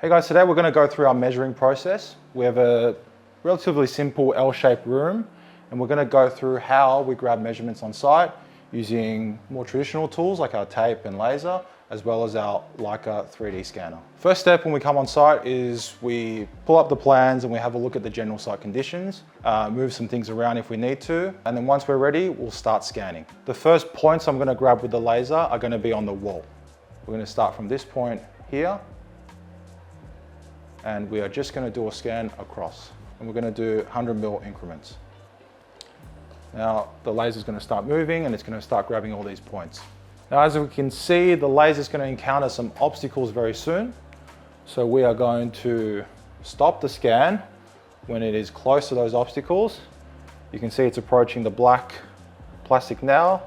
Hey guys, today we're going to go through our measuring process. We have a relatively simple L-shaped room and we're going to go through how we grab measurements on site using more traditional tools like our tape and laser, as well as our Leica 3D scanner. First step when we come on site is we pull up the plans and we have a look at the general site conditions, move some things around if we need to, and then once we're ready, we'll start scanning. The first points I'm going to grab with the laser are going to be on the wall. We're going to start from this point here, and we are just going to do a scan across, and we're going to do 100mm increments. Now the laser is going to start moving and it's going to start grabbing all these points. Now as we can see, the laser is going to encounter some obstacles very soon. So we are going to stop the scan when it is close to those obstacles. You can see it's approaching the black plastic now,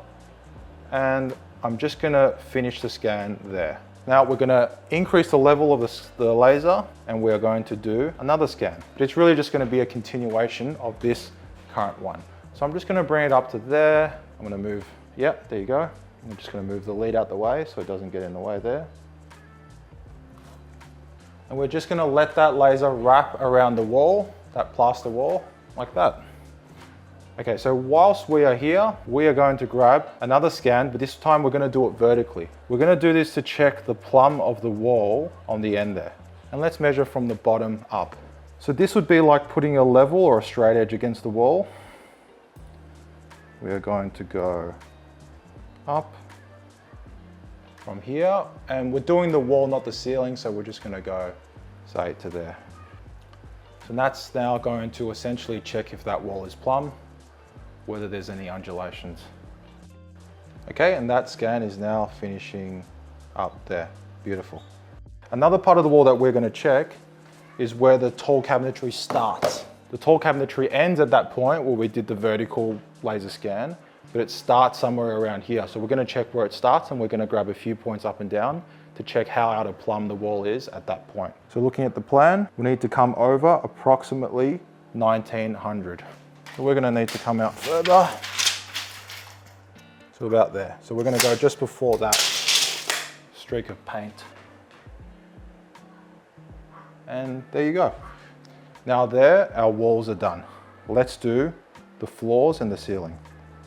and I'm just going to finish the scan there. Now we're going to increase the level of the laser and we are going to do another scan. But it's really just going to be a continuation of this current one. So I'm just going to bring it up to there. I'm going to move, yep, there you go. I'm just going to move the lead out the way so it doesn't get in the way there. And we're just going to let that laser wrap around the wall, that plaster wall, like that. Okay, so whilst we are here, we are going to grab another scan, but this time we're going to do it vertically. We're going to do this to check the plumb of the wall on the end there. And let's measure from the bottom up. So this would be like putting a level or a straight edge against the wall. We are going to go up from here, and we're doing the wall, not the ceiling, so we're just going to go, say, to there. So that's now going to essentially check if that wall is plumb, whether there's any undulations. Okay, and that scan is now finishing up there. Beautiful. Another part of the wall that we're going to check is where the tall cabinetry starts. The tall cabinetry ends at that point where we did the vertical laser scan, but it starts somewhere around here. So we're going to check where it starts and we're going to grab a few points up and down to check how out of plumb the wall is at that point. So looking at the plan, we need to come over approximately 1900. So we're going to need to come out further. So about there. So we're going to go just before that streak of paint. And there you go. Now there, our walls are done. Let's do the floors and the ceiling.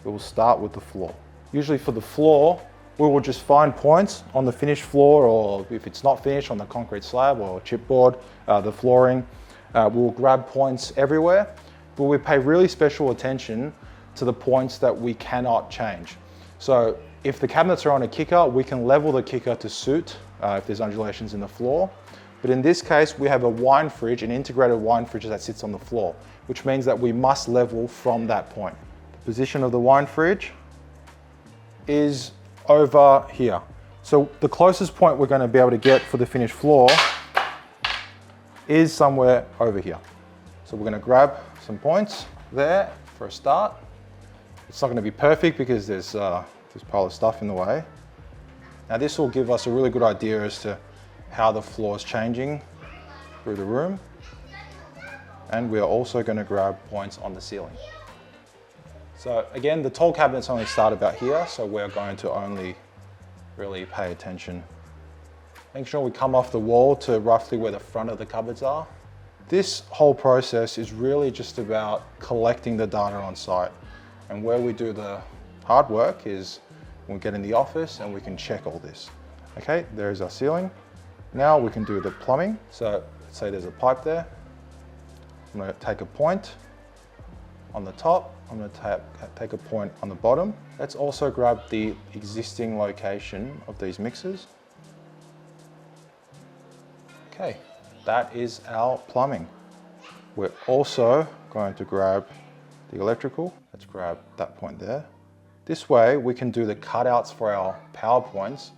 We will start with the floor. Usually for the floor, we will just find points on the finished floor, or if it's not finished, on the concrete slab or chipboard, the flooring. We'll grab points everywhere, but we pay really special attention to the points that we cannot change. So if the cabinets are on a kicker, we can level the kicker to suit if there's undulations in the floor. But in this case, we have a wine fridge, an integrated wine fridge that sits on the floor, which means that we must level from that point. The position of the wine fridge is over here. So the closest point we're going to be able to get for the finished floor is somewhere over here. So we're going to grab some points there for a start. It's not going to be perfect because there's this pile of stuff in the way. Now this will give us a really good idea as to how the floor is changing through the room. And we are also going to grab points on the ceiling. So again, the tall cabinets only start about here, so we're going to only really pay attention. Make sure we come off the wall to roughly where the front of the cupboards are. This whole process is really just about collecting the data on site. And where we do the hard work is when we get in the office and we can check all this. Okay, there's our ceiling. Now we can do the plumbing. So let's say there's a pipe there. I'm going to take a point on the top. I'm going to take a point on the bottom. Let's also grab the existing location of these mixers. Okay, that is our plumbing. We're also going to grab the electrical. Let's grab that point there. This way we can do the cutouts for our power points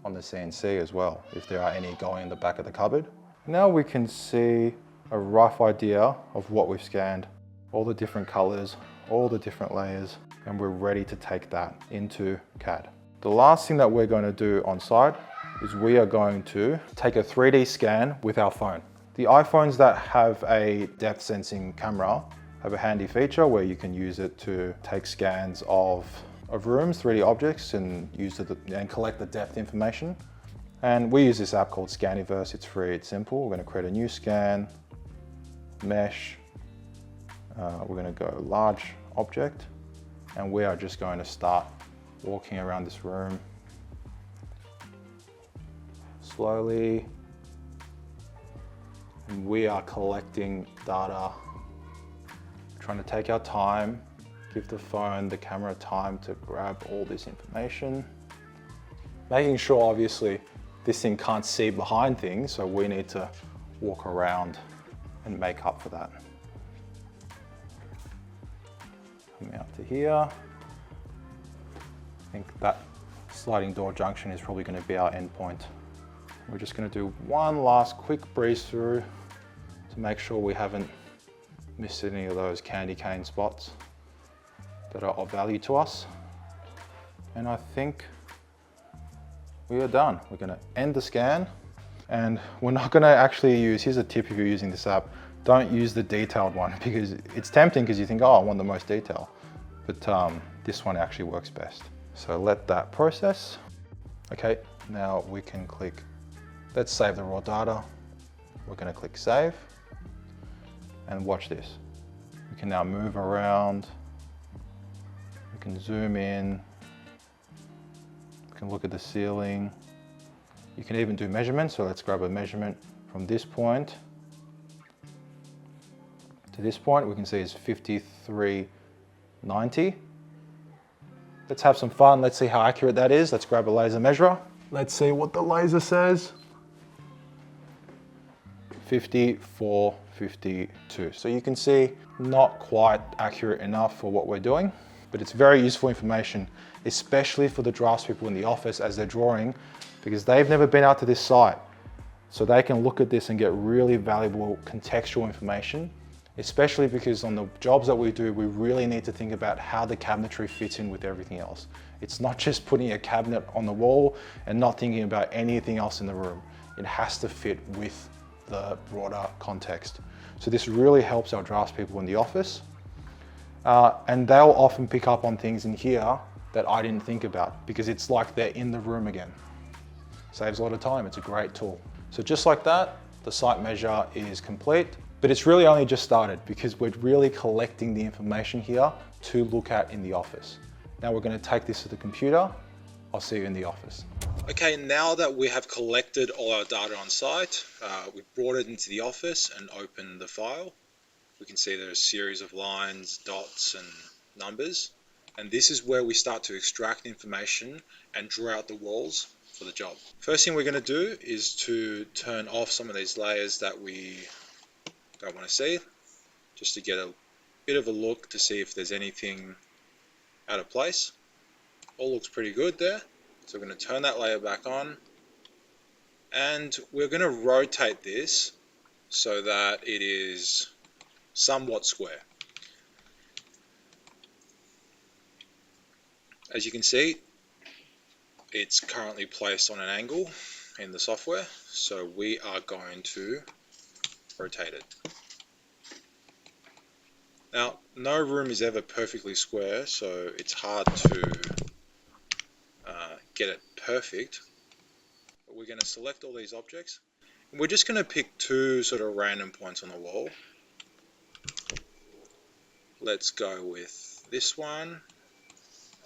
on the CNC as well, if there are any going in the back of the cupboard. Now we can see a rough idea of what we've scanned, all the different colors, all the different layers, and we're ready to take that into CAD. The last thing that we're going to do on site is we are going to take a 3D scan with our phone. The iPhones that have a depth sensing camera have a handy feature where you can use it to take scans of rooms, 3D objects, and use it and collect the depth information. And we use this app called Scaniverse. It's free, it's simple. We're going to create a new scan, mesh. We're going to go large object, and we are just going to start walking around this room slowly. And we are collecting data, trying to take our time, give the phone, the camera time to grab all this information. Making sure, obviously, this thing can't see behind things, so we need to walk around and make up for that. Coming out to here. I think that sliding door junction is probably going to be our endpoint. We're just going to do one last quick breeze through to make sure we haven't missed any of those candy cane spots that are of value to us. And I think we are done. We're going to end the scan, and we're not going to actually use, here's a tip if you're using this app, don't use the detailed one, because it's tempting because you think, oh, I want the most detail. But this one actually works best. So let that process. Okay, now we can click, let's save the raw data. We're going to click save, and watch this. We can now move around. We can zoom in. You can look at the ceiling. You can even do measurements. So let's grab a measurement from this point to this point. We can see it's 5390. Let's have some fun. Let's see how accurate that is. Let's grab a laser measurer. Let's see what the laser says. 5452. So you can see not quite accurate enough for what we're doing, but it's very useful information, especially for the draftspeople in the office as they're drawing, because they've never been out to this site. So they can look at this and get really valuable contextual information, especially because on the jobs that we do, we really need to think about how the cabinetry fits in with everything else. It's not just putting a cabinet on the wall and not thinking about anything else in the room. It has to fit with the broader context. So this really helps our draftspeople in the office. And they'll often pick up on things in here that I didn't think about, because it's like they're in the room again. Saves a lot of time, it's a great tool. So just like that, the site measure is complete, but it's really only just started because we're really collecting the information here to look at in the office. Now we're going to take this to the computer. I'll see you in the office. Okay, now that we have collected all our data on site, we've brought it into the office and opened the file. We can see there's a series of lines, dots and numbers. And this is where we start to extract information and draw out the walls for the job. First thing we're going to do is to turn off some of these layers that we don't want to see, just to get a bit of a look to see if there's anything out of place. All looks pretty good there. So we're going to turn that layer back on, and we're going to rotate this so that it is somewhat square. As you can see, it's currently placed on an angle in the software, so we are going to rotate it. Now, no room is ever perfectly square, so it's hard to get it perfect. But we're going to select all these objects, and we're just going to pick two sort of random points on the wall. Let's go with this one,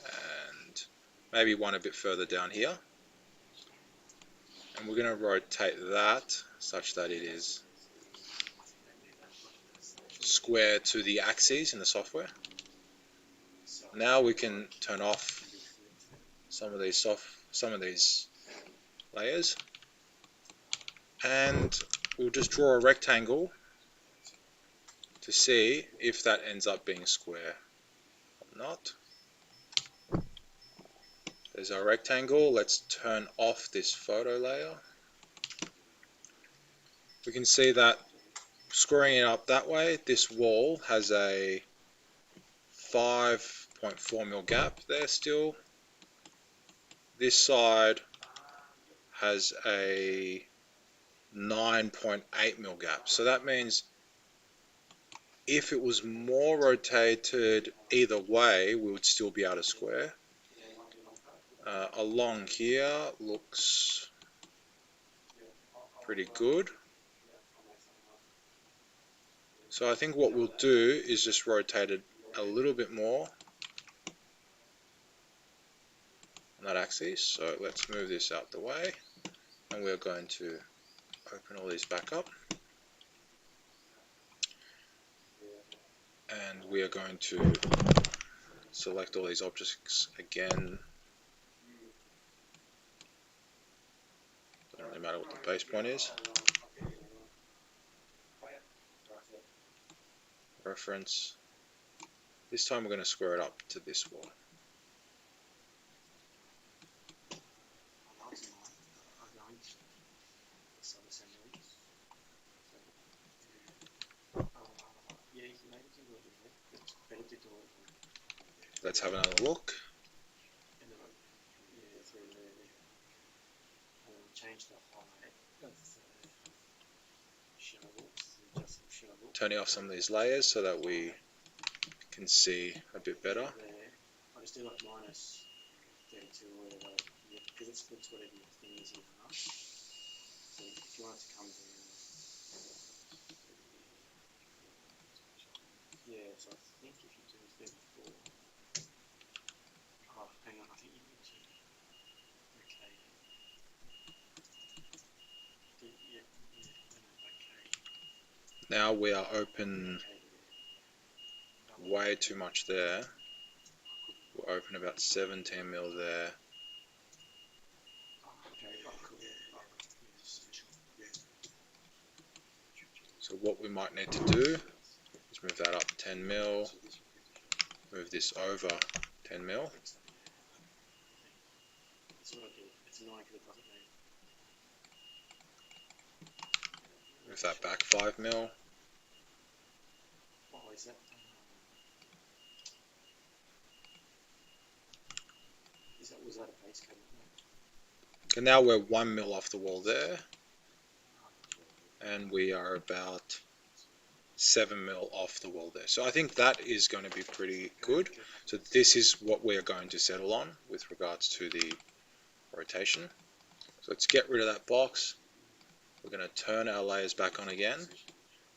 and maybe one a bit further down here. And we're going to rotate that such that it is square to the axes in the software. Now we can turn off some of these layers, and we'll just draw a rectangle to see if that ends up being square or not. There's our rectangle. Let's turn off this photo layer. We can see that screwing it up that way, this wall has a 5.4mm gap there still. This side has a 9.8mm gap. So that means if it was more rotated either way, we would still be able to square. Along here looks pretty good. So I think what we'll do is just rotate it a little bit more on that axis. So let's move this out the way, and we're going to open all these back up, and we are going to select all these objects again. Doesn't really matter what the base point is. Reference. This time we're going to square it up to this wall. Let's have another look. Turning off some of these layers so that we can see a bit better. I just do like minus 32 or whatever, because it splits whatever your thing is in half. So if you want it to come down, yeah, so I think if you do 34, oh, hang on, I think you need to, okay. Yeah, okay. Now we are open way too much there. We'll open about 17 mil there. So what we might need to do is move that up 10 mil, move this over 10 mil. Move that back 5 mil. Was that a base cabinet? Okay, now we're 1 mil off the wall there, and we are about 7 mil off the wall there. So I think that is going to be pretty good. So this is what we're going to settle on with regards to the rotation. So let's get rid of that box. We're going to turn our layers back on again.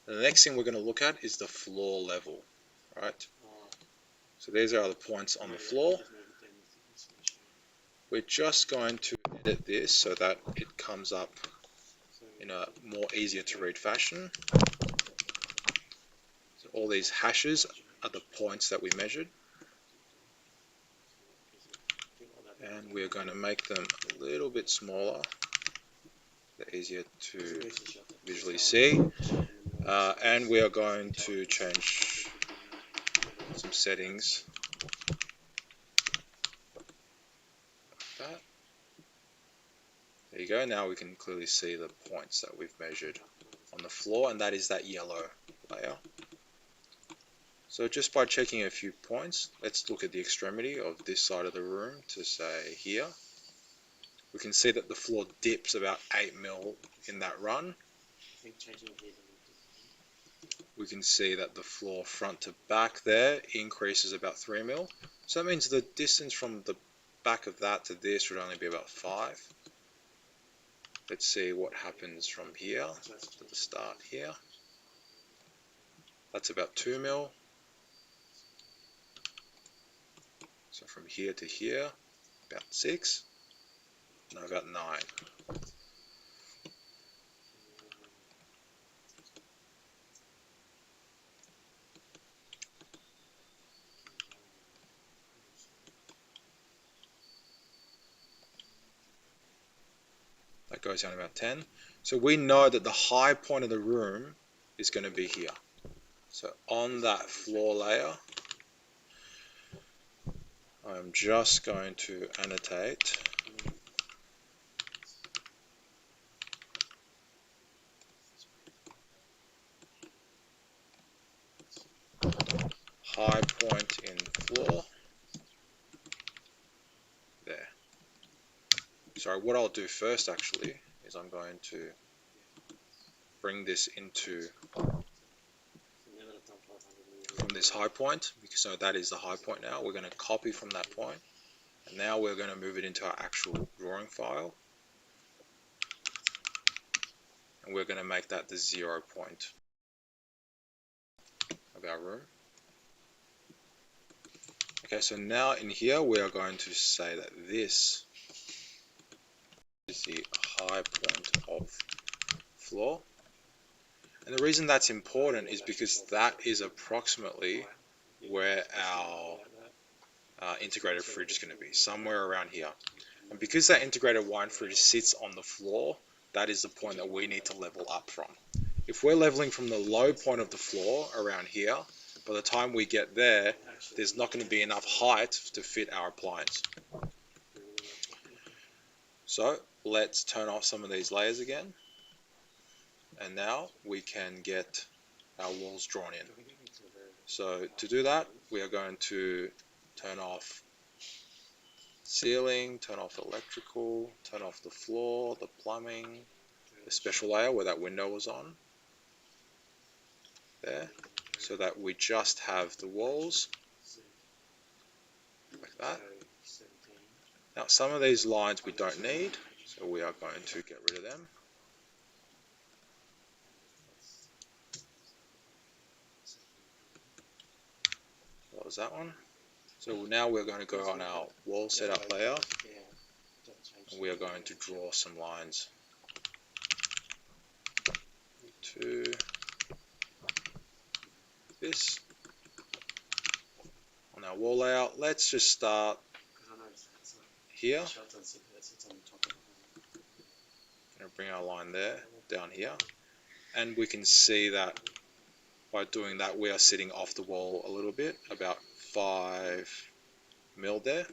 And the next thing we're going to look at is the floor level, right? So these are the points on the floor. We're just going to edit this so that it comes up in a more easier to read fashion. So all these hashes are the points that we measured. And we're going to make them a little bit smaller. They're easier to visually see. And we are going to change some settings. Like that. There you go. Now we can clearly see the points that we've measured on the floor, and that is that yellow layer. So just by checking a few points, let's look at the extremity of this side of the room to say here. We can see that the floor dips about 8 mil in that run. We can see that the floor front to back there increases about 3 mil. So that means the distance from the back of that to this would only be about 5. Let's see what happens from here to the start here. That's about 2 mil. So from here to here, about 6. No, about 9. That goes down about 10. So we know that the high point of the room is going to be here. So on that floor layer, I'm just going to annotate high point in floor. There. Sorry, what I'll do first actually is I'm going to bring this into from this high point, because so that is the high point now. We're going to copy from that point, and now we're going to move it into our actual drawing file. and we're going to make that the 0 point of our room. Okay, so now in here we are going to say that this is the high point of floor. And the reason that's important is because that is approximately where our integrated fridge is going to be, somewhere around here. And because that integrated wine fridge sits on the floor, that is the point that we need to level up from. If we're leveling from the low point of the floor around here, by the time we get there, there's not going to be enough height to fit our appliance. So let's turn off some of these layers again. And now we can get our walls drawn in. So to do that, we are going to turn off ceiling, turn off electrical, turn off the floor, the plumbing, the special layer where that window was on, there, so that we just have the walls, like that. Now some of these lines we don't need, so we are going to get rid of them. What was that one? So now we're going to go on our wall setup layer, and we are going to draw some lines to this on our wall layout. Let's just start here. I'm going to bring our line there, down here, and we can see that by doing that we are sitting off the wall a little bit, about 5 mil there.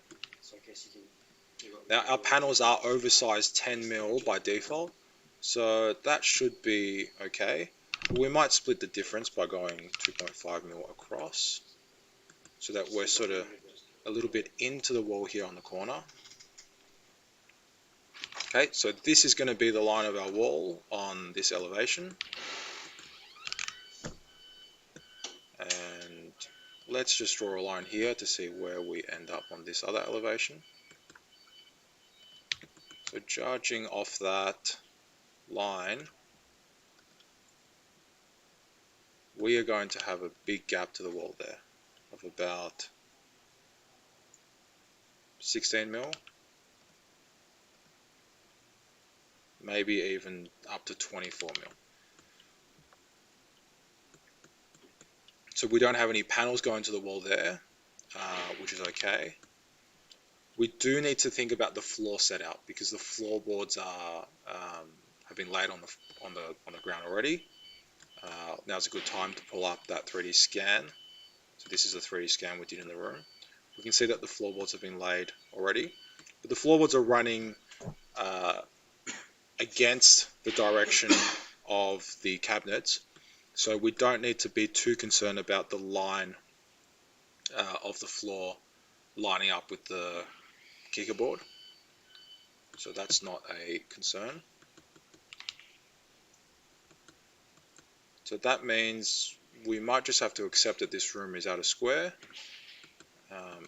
Now our panels are oversized 10 mil by default, so that should be okay. We might split the difference by going 2.5 mil across, so that we're sort of a little bit into the wall here on the corner. Okay, so this is going to be the line of our wall on this elevation. And let's just draw a line here to see where we end up on this other elevation. So judging off that line, we are going to have a big gap to the wall there of about 16 mil, maybe even up to 24 mil. So we don't have any panels going to the wall there, which is okay. We do need to think about the floor setup because the floorboards are have been laid on the ground already. Now's a good time to pull up that 3D scan. So this is a 3D scan we did in the room. We can see that the floorboards have been laid already, but the floorboards are running against the direction of the cabinets, so we don't need to be too concerned about the line of the floor lining up with the kicker board. So that's not a concern. So that means we might just have to accept that this room is out of square,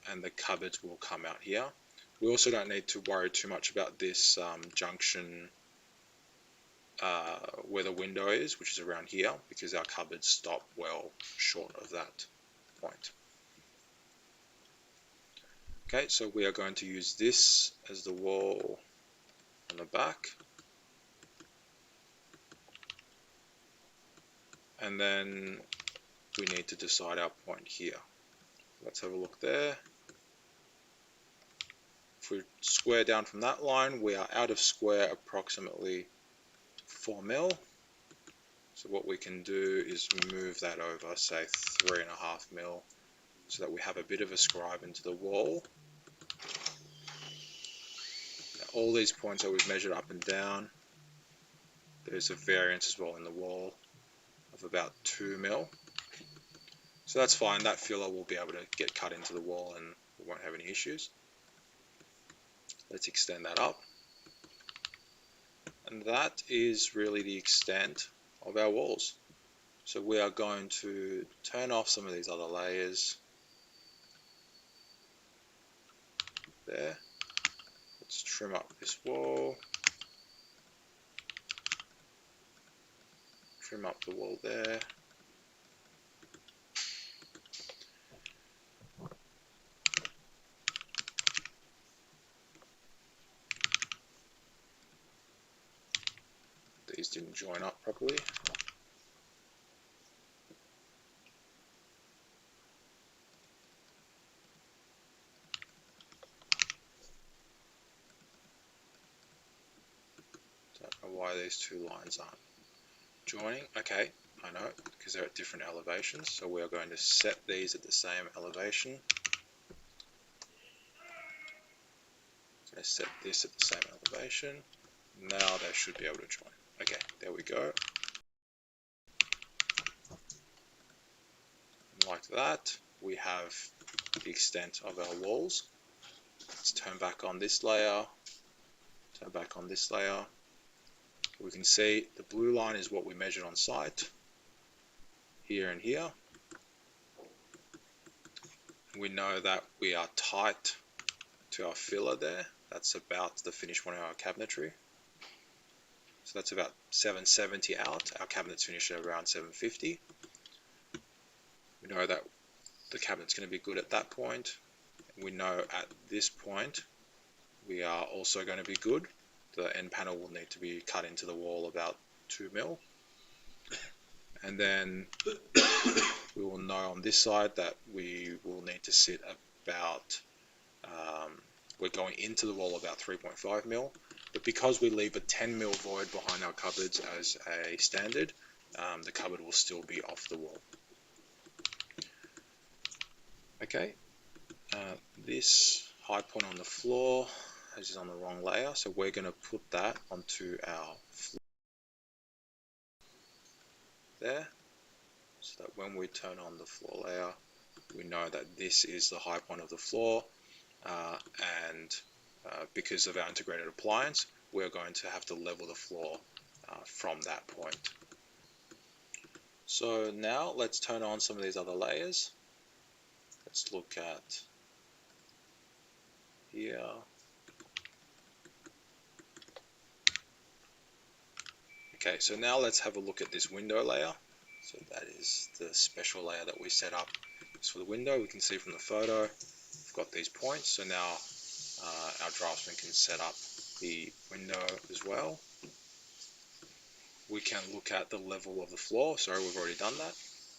and the cupboards will come out here. We also don't need to worry too much about this junction where the window is, which is around here, because our cupboards stop well short of that point. Okay, so we are going to use this as the wall on the back. And then we need to decide our point here. Let's have a look there. If we square down from that line, we are out of square approximately 4 mil. So what we can do is move that over, say 3.5 mil, so that we have a bit of a scribe into the wall. Now, all these points that we've measured up and down, there's a variance as well in the wall of about 2 mil. So that's fine, that filler will be able to get cut into the wall and we won't have any issues. Let's extend that up. And that is really the extent of our walls. So we are going to turn off some of these other layers. There. Let's trim up this wall. trim up the wall there. These didn't join up properly. Don't know why these two lines aren't joining. Okay, I know, because they're at different elevations. So we are going to set these at the same elevation. I'm going to set this at the same elevation. Now they should be able to join. Okay, there we go. And like that, we have the extent of our walls. Let's turn back on this layer. Turn back on this layer. We can see the blue line is what we measured on site, here and here. We know that we are tight to our filler there. That's about the finished one of our cabinetry. So that's about 770 out. Our cabinet's finished at around 750. We know that the cabinet's going to be good at that point. We know at this point we are also going to be good. The end panel will need to be cut into the wall about 2 mil. And then we will know on this side that we will need to sit about, we're going into the wall about 3.5 mil. But because we leave a 10 mil void behind our cupboards as a standard, the cupboard will still be off the wall. Okay, this high point on the floor is on the wrong layer, so we're going to put that onto our floor there, so that when we turn on the floor layer, we know that this is the high point of the floor, and because of our integrated appliance, we're going to have to level the floor from that point. So now let's turn on some of these other layers. Let's look at here. Okay, so now let's have a look at this window layer. So that is the special layer that we set up just for the window. We can see from the photo, we've got these points. So now our draftsman can set up the window as well. We can look at the level of the floor. Sorry, we've already done that.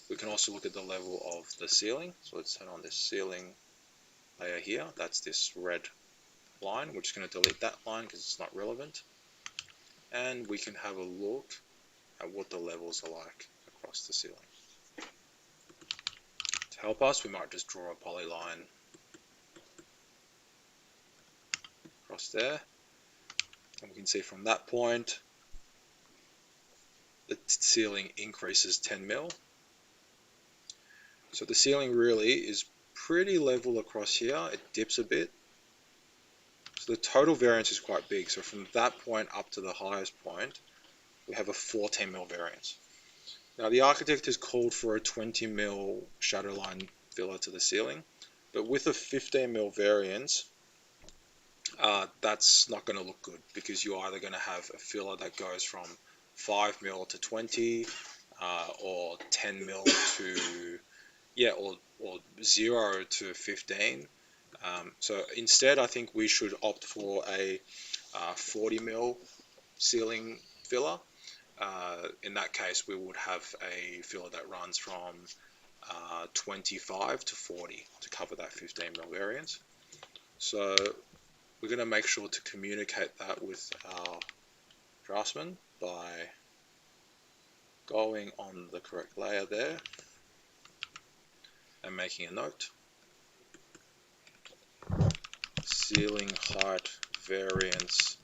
We can also look at the level of the ceiling. So let's turn on this ceiling layer here. That's this red line. We're just going to delete that line because it's not relevant. And we can have a look at what the levels are like across the ceiling. To help us, we might just draw a polyline across there. And we can see from that point, the ceiling increases 10 mil. So the ceiling really is pretty level across here. It dips a bit. So the total variance is quite big. So from that point up to the highest point, we have a 14 mil variance. Now the architect has called for a 20 mil shadow line filler to the ceiling, but with a 15 mil variance, that's not going to look good, because you're either going to have a filler that goes from 5 mil to 20, or 10 mil to, or 0 to 15. So instead, I think we should opt for a 40 mil ceiling filler. In that case, we would have a filler that runs from 25 to 40 to cover that 15 mil variance. So we're going to make sure to communicate that with our draftsman by going on the correct layer there and making a note. Ceiling height variance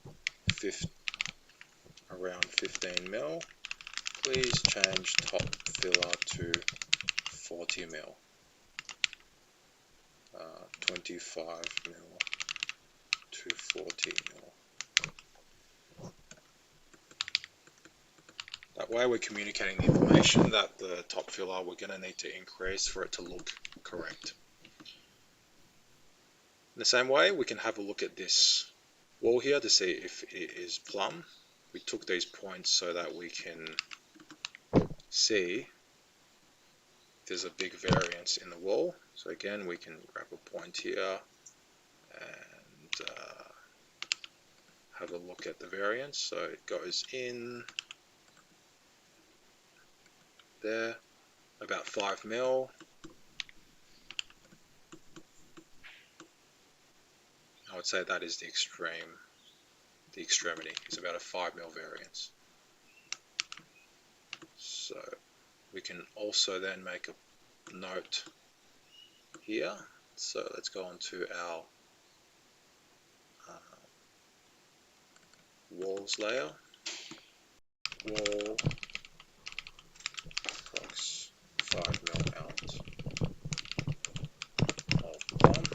around 15 mil. Please change top filler to 40 mil. 25 mil to 40 mil. That way we're communicating the information that the top filler we're going to need to increase for it to look correct. In the same way, we can have a look at this wall here to see if it is plumb. We took these points so that we can see there's a big variance in the wall. So again, we can grab a point here and have a look at the variance. So it goes in there about 5 mil. I would say that is the extremity. It's about a 5 mil variance. So we can also then make a note here. So let's go on to our walls layer. Wall approx 5 mil out of bond.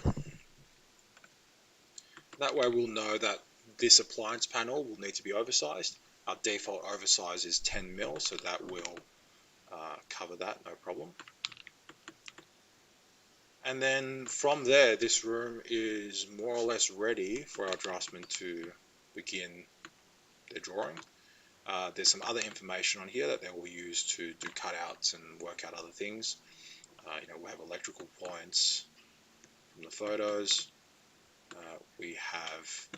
That way we'll know that this appliance panel will need to be oversized. Our default oversize is 10 mil, so that will cover that, no problem. And then from there, this room is more or less ready for our draftsman to begin their drawing. There's some other information on here that they will use to do cutouts and work out other things. We have electrical points from the photos. We have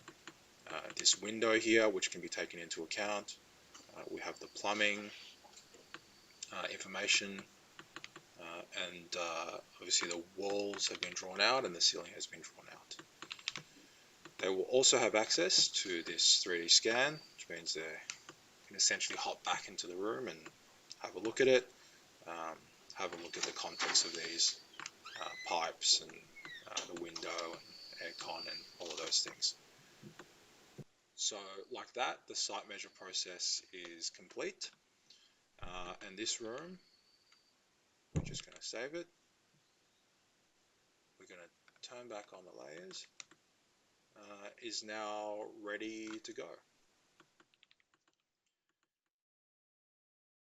this window here, which can be taken into account. We have the plumbing information, and obviously the walls have been drawn out and the ceiling has been drawn out. They will also have access to this 3D scan, which means they can essentially hop back into the room and have a look at it, have a look at the context of these pipes and the window and aircon and all of those things. So like that, the site measure process is complete. And this room, we're just going to save it. We're going to turn back on the layers. Is now ready to go.